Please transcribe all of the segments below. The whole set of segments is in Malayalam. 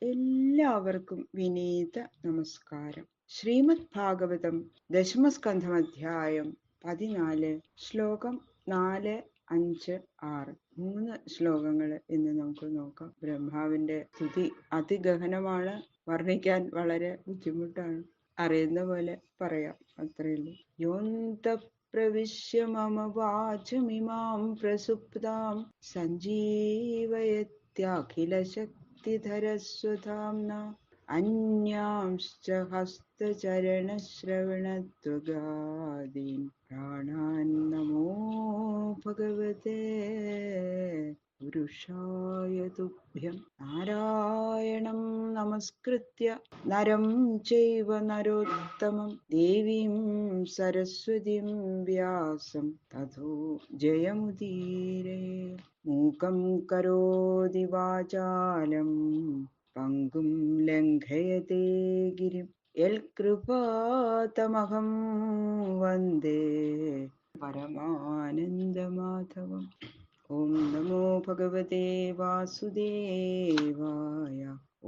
എല്ലാവർക്കും വിനീത നമസ്കാരം. ശ്രീമദ് ഭാഗവതം ദശമസ്കന്ധം 14 ശ്ലോകം 4, 5, 6 3 ശ്ലോകങ്ങൾ ഇന്ന് നമുക്ക് നോക്കാം. ബ്രഹ്മാവിന്റെ സ്തുതി അതിഗഹനമാണ്, വർണ്ണിക്കാൻ വളരെ ബുദ്ധിമുട്ടാണ്. അറിയുന്ന പോലെ പറയാം, അത്രയുള്ളൂ. യോന്ത പ്രവിശ്യ മമ വാചമിമാം പ്രസുപ്താം സഞ്ജീവയത്യാഖിലശക്തിധരസ്വധാംന അന്യാംശ്ച ഹസ്തചരണശ്രവണത്വഗാദീൻ പ്രാണാന്നമോ ഭഗവതേ പുരുഷായ തുഭ്യം. നാരായണം നമസ്കൃത്യ നരം ചൈവ നരോത്തമം ദേവീം സരസ്വതീം വ്യാസം തതോ ജയമുദീരേ. മൂകം കരോതി വാചാലം പങ്കും ലംഘയത്തെ ഗിരിം യൽകൃപാതമഹം വന്ദേ പരമാനന്ദമാധവം. ഓം നമോ ഭഗവതേ വാസുദേവായ.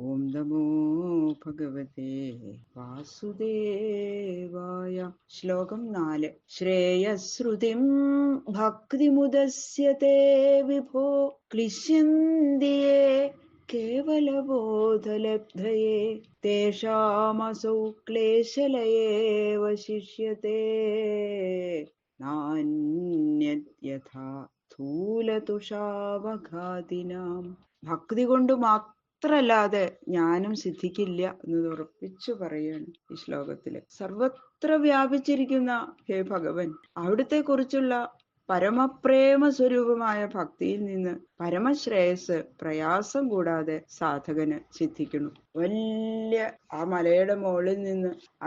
ഓം നമോ ഭഗവതേ വാസുദേവായ. ശ്ലോകം 4. ശ്രേയശ്രുതിം ഭക്തിമുദസ്യത്തെ വിഭോ ക്ലിശ്യന്തിയേ കേവലബോധലബ്ധയേ തേഷാമസൗ ക്ലേശലയേ വശിഷ്യത്തെ നാന്യദ്യഥാ സ്ഥൂലതുഷാവഘാതിനാം. ഭക്തി കൊണ്ട് മാത്രല്ലാതെ ജ്ഞാനം സിദ്ധിക്കില്ല എന്നത് ഉറപ്പിച്ചു പറയാണ് ഈ ശ്ലോകത്തില്. സർവത്ര വ്യാപിച്ചിരിക്കുന്ന ഹേ ഭഗവൻ, അവിടുത്തെ കുറിച്ചുള്ള പരമപ്രേമ സ്വരൂപമായ ഭക്തിയിൽ നിന്ന് പരമശ്രേയസ് പ്രയാസം കൂടാതെ സാധകന് സിദ്ധിക്കുന്നു. വലിയ ആ മലയുടെ മുകളിൽ നിന്ന്, ആ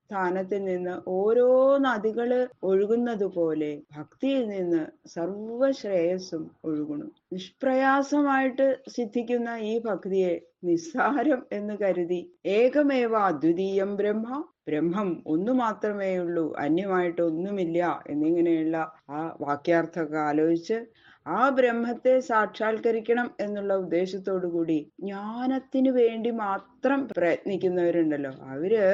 സ്ഥാനത്തിൽ നിന്ന് ഓരോ നദികള് ഒഴുകുന്നത് പോലെ ഭക്തിയിൽ നിന്ന് സർവശ്രേയസ്സും ഒഴുകുന്നു. നിഷ്പ്രയാസമായിട്ട് സിദ്ധിക്കുന്ന ഈ ഭക്തിയെ നിസ്സാരം എന്ന് കരുതി ഏകമേവ അദ്വിതീയം ബ്രഹ്മം ഒന്നു മാത്രമേയുള്ളൂ, അന്യമായിട്ട് ഒന്നുമില്ല എന്നിങ്ങനെയുള്ള ആ വാക്യാർത്ഥമൊക്കെ ആലോചിച്ച് ആ ബ്രഹ്മത്തെ സാക്ഷാത്കരിക്കണം എന്നുള്ള ഉദ്ദേശത്തോടു കൂടി ജ്ഞാനത്തിന് വേണ്ടി മാത്രം പ്രയത്നിക്കുന്നവരുണ്ടല്ലോ, അവര്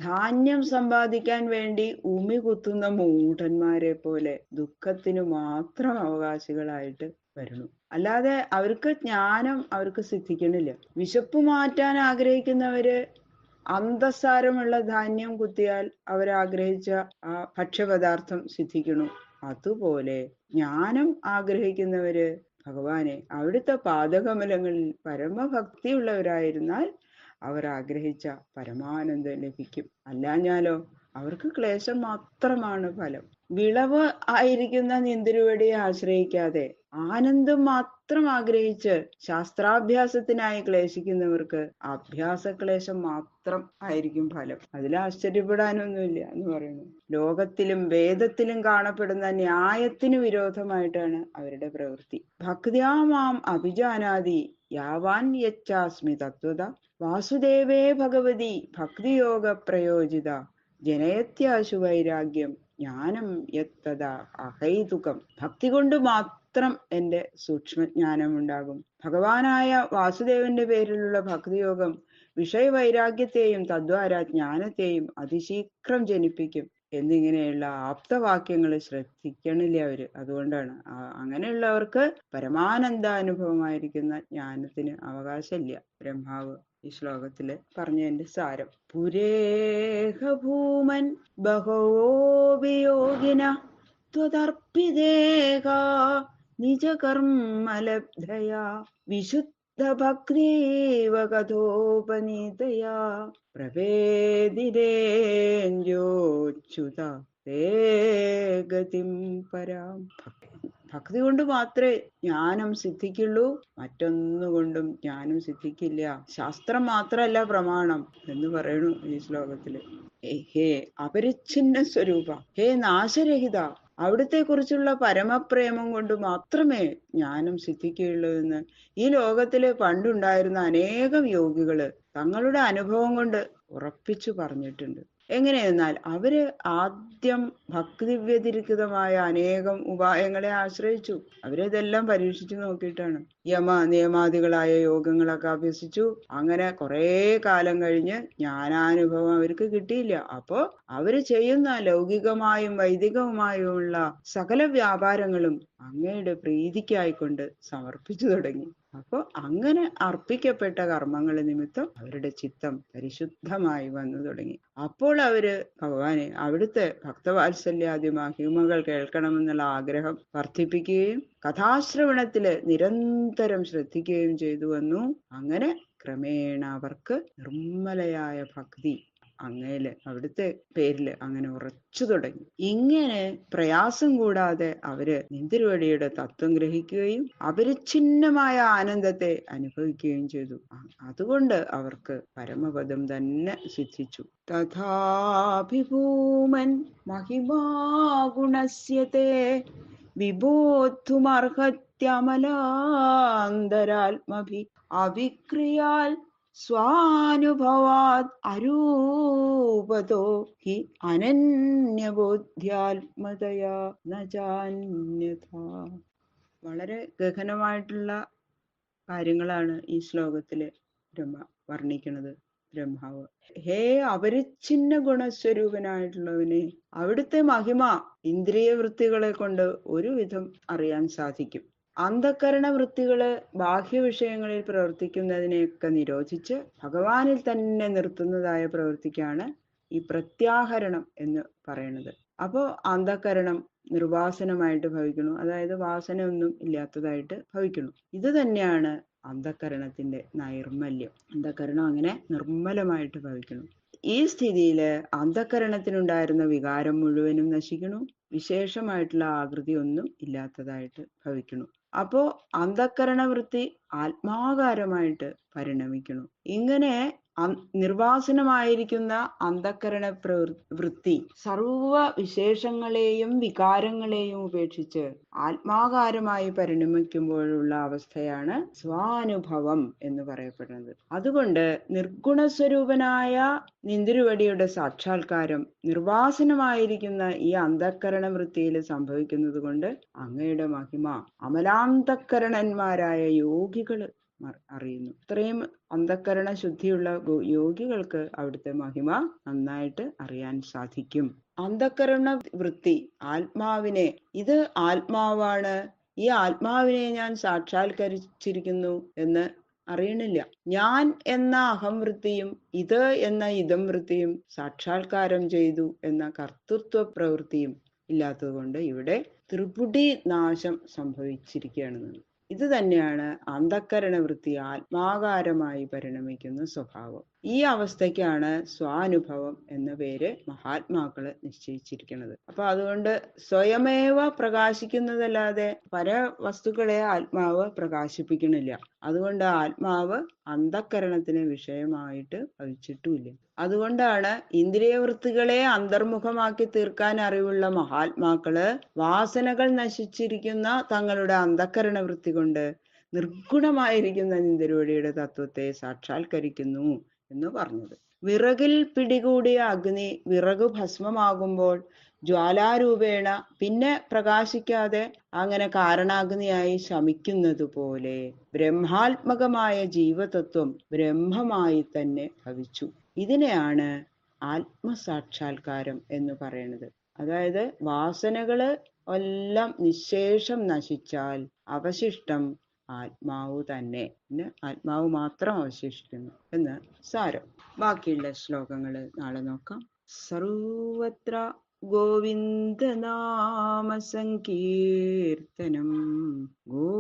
ധാന്യം സമ്പാദിക്കാൻ വേണ്ടി ഉമി കുത്തുന്ന മൂഢന്മാരെ പോലെ ദുഃഖത്തിനു മാത്രം അവകാശികളായിട്ട് വരുന്നു. അല്ലാതെ അവർക്ക് ജ്ഞാനം അവർക്ക് സിദ്ധിക്കണില്ല. വിശപ്പ് മാറ്റാൻ ആഗ്രഹിക്കുന്നവര് അന്തസ്സാരമുള്ള ധാന്യം കുത്തിയാൽ അവരാഗ്രഹിച്ച ആ ഭക്ഷ്യപദാർത്ഥം സിദ്ധിക്കണു. അതുപോലെ ജ്ഞാനം ആഗ്രഹിക്കുന്നവര് ഭഗവാനെ അവിടുത്തെ പാദകമലങ്ങളിൽ പരമഭക്തിയുള്ളവരായിരുന്നാൽ അവർ ആഗ്രഹിച്ച പരമാനന്ദം ലഭിക്കും. അല്ലാഞ്ഞാലോ അവർക്ക് ക്ലേശം മാത്രമാണ് ഫലം. വിളവ് ആയിരിക്കുന്ന നിന്തിരുവടിയെ ആശ്രയിക്കാതെ ആനന്ദം മാത്രം ആഗ്രഹിച്ച് ശാസ്ത്രാഭ്യാസത്തിനായി ക്ലേശിക്കുന്നവർക്ക് അഭ്യാസക്ലേശം മാത്രം ആയിരിക്കും ഫലം. അതിൽ ആശ്ചര്യപ്പെടാനൊന്നുമില്ല എന്ന് പറയുന്നു. ലോകത്തിലും വേദത്തിലും കാണപ്പെടുന്ന ന്യായത്തിന് വിരോധമായിട്ടാണ് അവരുടെ പ്രവൃത്തി. ഭക്തിയാ മാം അഭിജാനാതി യാവാൻ യച്ഛാസ്മി തത്വത വാസുദേവേ ഭഗവതി ഭക്തിയോഗ പ്രയോജിത ജനയത്യാശു വൈരാഗ്യം ജ്ഞാനം യത്തത അഹൈതുകം. ഭക്തി കൊണ്ട് മാത്രം എന്റെ സൂക്ഷ്മജ്ഞാനം ഉണ്ടാകും. ഭഗവാനായ വാസുദേവന്റെ പേരിലുള്ള ഭക്തിയോഗം വിഷയവൈരാഗ്യത്തെയും തദ്വാര ജ്ഞാനത്തെയും അതിശീഘ്രം ജനിപ്പിക്കും എന്നിങ്ങനെയുള്ള ആപ്തവാക്യങ്ങൾ ശ്രദ്ധിക്കണില്ല അവര്. അതുകൊണ്ടാണ് അങ്ങനെയുള്ളവർക്ക് പരമാനന്ദാനുഭവമായിരിക്കുന്ന ജ്ഞാനത്തിന് അവകാശമില്ല. ബ്രഹ്മാവ് ഈ ശ്ലോകത്തില് പറഞ്ഞതിന്റെ സാരം. പുരേഹ ഭൂമൻ ബഹവോ വിയോഗിന ത്വദർപ്പിതേഹ നിജകർമ്മലബ്ധയാ വിശുദ്ധഭക്തീവ കഥോപനീതയാ പ്രവേദിരേഞ്ജോച്യുത തേ ഗതിം പരാം. ഭക്തി കൊണ്ട് മാത്രമേ ജ്ഞാനം സിദ്ധിക്കുള്ളൂ, മറ്റൊന്നുകൊണ്ടും ജ്ഞാനം സിദ്ധിക്കില്ല. ശാസ്ത്രം മാത്രമല്ല പ്രമാണം എന്ന് പറയണു ഈ ശ്ലോകത്തില്. ഹേ അപരിച്ഛിന്ന സ്വരൂപ, ഹേ നാശരഹിത, അവിടുത്തെ കുറിച്ചുള്ള പരമപ്രേമം കൊണ്ട് മാത്രമേ ജ്ഞാനം സിദ്ധിക്കുകയുള്ളൂ എന്ന് ഈ ലോകത്തില് പണ്ടുണ്ടായിരുന്ന അനേകം യോഗികള് തങ്ങളുടെ അനുഭവം കൊണ്ട് ഉറപ്പിച്ചു പറഞ്ഞിട്ടുണ്ട്. എങ്ങനെയെന്നാൽ അവര് ആദ്യം ഭക്തി വ്യതിരിക്തമായ അനേകം ഉപായങ്ങളെ ആശ്രയിച്ചു. അവരിതെല്ലാം പരീക്ഷിച്ചു നോക്കിയിട്ടാണ്. യമ നിയമാദികളായ യോഗങ്ങളൊക്കെ അഭ്യസിച്ചു. അങ്ങനെ കുറേ കാലം കഴിഞ്ഞ് ജ്ഞാനാനുഭവം അവർക്ക് കിട്ടിയില്ല. അപ്പോ അവര് ചെയ്യുന്ന ലൗകികമായും വൈദികവുമായുമുള്ള സകല വ്യാപാരങ്ങളും അങ്ങയുടെ പ്രീതിക്കായിക്കൊണ്ട് സമർപ്പിച്ചു തുടങ്ങി. അപ്പൊ അങ്ങനെ അർപ്പിക്കപ്പെട്ട കർമ്മങ്ങൾ നിമിത്തം അവരുടെ ചിത്തം പരിശുദ്ധമായി വന്നു തുടങ്ങി. അപ്പോൾ അവര് ഭഗവാനെ അവിടുത്തെ ഭക്തവാത്സല്യാദി മഹിമകൾ കേൾക്കണമെന്നുള്ള ആഗ്രഹം വർദ്ധിപ്പിക്കുകയും കഥാശ്രവണത്തില് നിരന്തരം ശ്രദ്ധിക്കുകയും ചെയ്തു വന്നു. അങ്ങനെ ക്രമേണ അവർക്ക് നിർമ്മലയായ ഭക്തി അങ്ങയില് അവിടുത്തെ പേരില് അങ്ങനെ ഉറച്ചു തുടങ്ങി. ഇങ്ങനെ പ്രയാസം കൂടാതെ അവര് നിന്തിരുവടിയുടെ തത്വം ഗ്രഹിക്കുകയും അപരിച്ഛിന്നമായ ആനന്ദത്തെ അനുഭവിക്കുകയും ചെയ്തു. അതുകൊണ്ട് അവർക്ക് പരമപദം തന്നെ സിദ്ധിച്ചു. തഥാഭിഭൂമൻ മഹിമാ ഗുണസ്യത്തെ വിബോധുമർഹത്യമലാന്തരാത്മഭി അവിക്രിയാൽ സ്വാനുഭവാത് അരൂപതോ ഹി അനന്യബോധ്യാത്മതയാ നജാന്യഥാ. വളരെ ഗഹനമായിട്ടുള്ള കാര്യങ്ങളാണ് ഈ ശ്ലോകത്തില് വർണ്ണിക്കുന്നത്. ബ്രഹ്മാവ് ഹേ അപരിച്ഛിന്ന ഗുണസ്വരൂപനായിട്ടുള്ളവനെ, അവിടുത്തെ മഹിമ ഇന്ദ്രിയ വൃത്തികളെ കൊണ്ട് ഒരുവിധം അറിയാൻ സാധിക്കും. അന്ധക്കരണ വൃത്തികള് ബാഹ്യ വിഷയങ്ങളിൽ പ്രവർത്തിക്കുന്നതിനെയൊക്കെ നിരോധിച്ച് ഭഗവാനിൽ തന്നെ നിർത്തുന്നതായ പ്രവൃത്തിക്കാണ് ഈ പ്രത്യാഹരണം എന്ന് പറയുന്നത്. അപ്പോ അന്ധക്കരണം നിർവാസനമായിട്ട് ഭവിക്കുന്നു, അതായത് വാസന ഒന്നും ഇല്ലാത്തതായിട്ട് ഭവിക്കുന്നു. ഇത് തന്നെയാണ് അന്ധക്കരണത്തിന്റെ നൈർമല്യം. അന്ധക്കരണം അങ്ങനെ നിർമ്മലമായിട്ട് ഭവിക്കുന്നു. ഈ സ്ഥിതിയില് അന്ധക്കരണത്തിനുണ്ടായിരുന്ന വികാരം മുഴുവനും നശിക്കുന്നു, വിശേഷമായിട്ടുള്ള ആകൃതി ഒന്നും ഇല്ലാത്തതായിട്ട് ഭവിക്കുന്നു. അപ്പോ അന്ധക്കരണ വൃത്തി ആത്മാകാരമായിട്ട് പരിണമിക്കുന്നു. ഇങ്ങനെ നിർവാസനമായിരിക്കുന്ന അന്ധക്കരണ വൃത്തി സർവ വിശേഷങ്ങളെയും വികാരങ്ങളെയും ഉപേക്ഷിച്ച് ആത്മാകാരമായി പരിണമിക്കുമ്പോഴുള്ള അവസ്ഥയാണ് സ്വാനുഭവം എന്ന് പറയപ്പെടുന്നത്. അതുകൊണ്ട് നിർഗുണസ്വരൂപനായ നിന്തിരുവടിയുടെ സാക്ഷാത്കാരം നിർവാസനമായിരിക്കുന്ന ഈ അന്ധക്കരണ വൃത്തിയിൽ സംഭവിക്കുന്നത് കൊണ്ട് അങ്ങയുടെ മഹിമ അമലാന്തക്കരണന്മാരായ യോഗികള് അറിയുന്നു. ഇത്രയും അന്ധക്കരണ ശുദ്ധിയുള്ള യോഗികൾക്ക് അവിടുത്തെ മഹിമ നന്നായിട്ട് അറിയാൻ സാധിക്കും. അന്ധക്കരണ വൃത്തി ആത്മാവിനെ, ഇത് ആത്മാവാണ്, ഈ ആത്മാവിനെ ഞാൻ സാക്ഷാത്കരിച്ചിരിക്കുന്നു എന്ന് അറിയണില്ല. ഞാൻ എന്ന അഹംവൃത്തിയും ഇത് എന്ന ഇതം വൃത്തിയും സാക്ഷാത്കാരം ചെയ്തു എന്ന കർത്തൃത്വ പ്രവൃത്തിയും ഇല്ലാത്തത് കൊണ്ട് ഇവിടെ ത്രിപുടി നാശം സംഭവിച്ചിരിക്കുകയാണ്. ഇത് തന്നെയാണ് അന്ധക്കരണ വൃത്തി ആത്മാകാരമായി പരിണമിക്കുന്ന സ്വഭാവം. ഈ അവസ്ഥയ്ക്കാണ് സ്വാനുഭവം എന്ന പേര് മഹാത്മാക്കള് നിശ്ചയിച്ചിരിക്കുന്നത്. അപ്പൊ അതുകൊണ്ട് സ്വയമേവ പ്രകാശിക്കുന്നതല്ലാതെ പല വസ്തുക്കളെ ആത്മാവ് പ്രകാശിപ്പിക്കണില്ല. അതുകൊണ്ട് ആത്മാവ് അന്ധക്കരണത്തിന് വിഷയമായിട്ട് ഭവിച്ചിട്ടുമില്ല. അതുകൊണ്ടാണ് ഇന്ദ്രിയവൃത്തികളെ അന്തർമുഖമാക്കി തീർക്കാൻ അറിവുള്ള മഹാത്മാക്കള് വാസനകൾ നശിച്ചിരിക്കുന്ന തങ്ങളുടെ അന്ധക്കരണ വൃത്തി കൊണ്ട് നിർഗുണമായിരിക്കുന്ന നിന്തിരുവടിയുടെ തത്വത്തെ സാക്ഷാത്കരിക്കുന്നു എന്ന് പറഞ്ഞത്. വിറകിൽ പിടികൂടിയ അഗ്നി വിറക് ഭസ്മമാകുമ്പോൾ ജ്വാലാരൂപേണ പിന്നെ പ്രകാശിക്കാതെ അങ്ങനെ കാരണാഗ്നിയായി ശമിക്കുന്നത് പോലെ ബ്രഹ്മാത്മകമായ ജീവതത്വം ബ്രഹ്മമായി തന്നെ ഭവിച്ചു. ഇതിനെയാണ് ആത്മസാക്ഷാത്കാരം എന്ന് പറയുന്നത്. അതായത് വാസനകള് എല്ലാം നിശേഷം നശിച്ചാൽ അവശിഷ്ടം ആത്മാവ് തന്നെ, ആത്മാവ് മാത്രം അവശേഷിക്കുന്നു എന്ന് സാരം. ബാക്കിയുള്ള ശ്ലോകങ്ങള് നാളെ നോക്കാം. സർവത്ര ഗോവിന്ദനാമ സങ്കീർത്തനം, ഗോവിന്ദ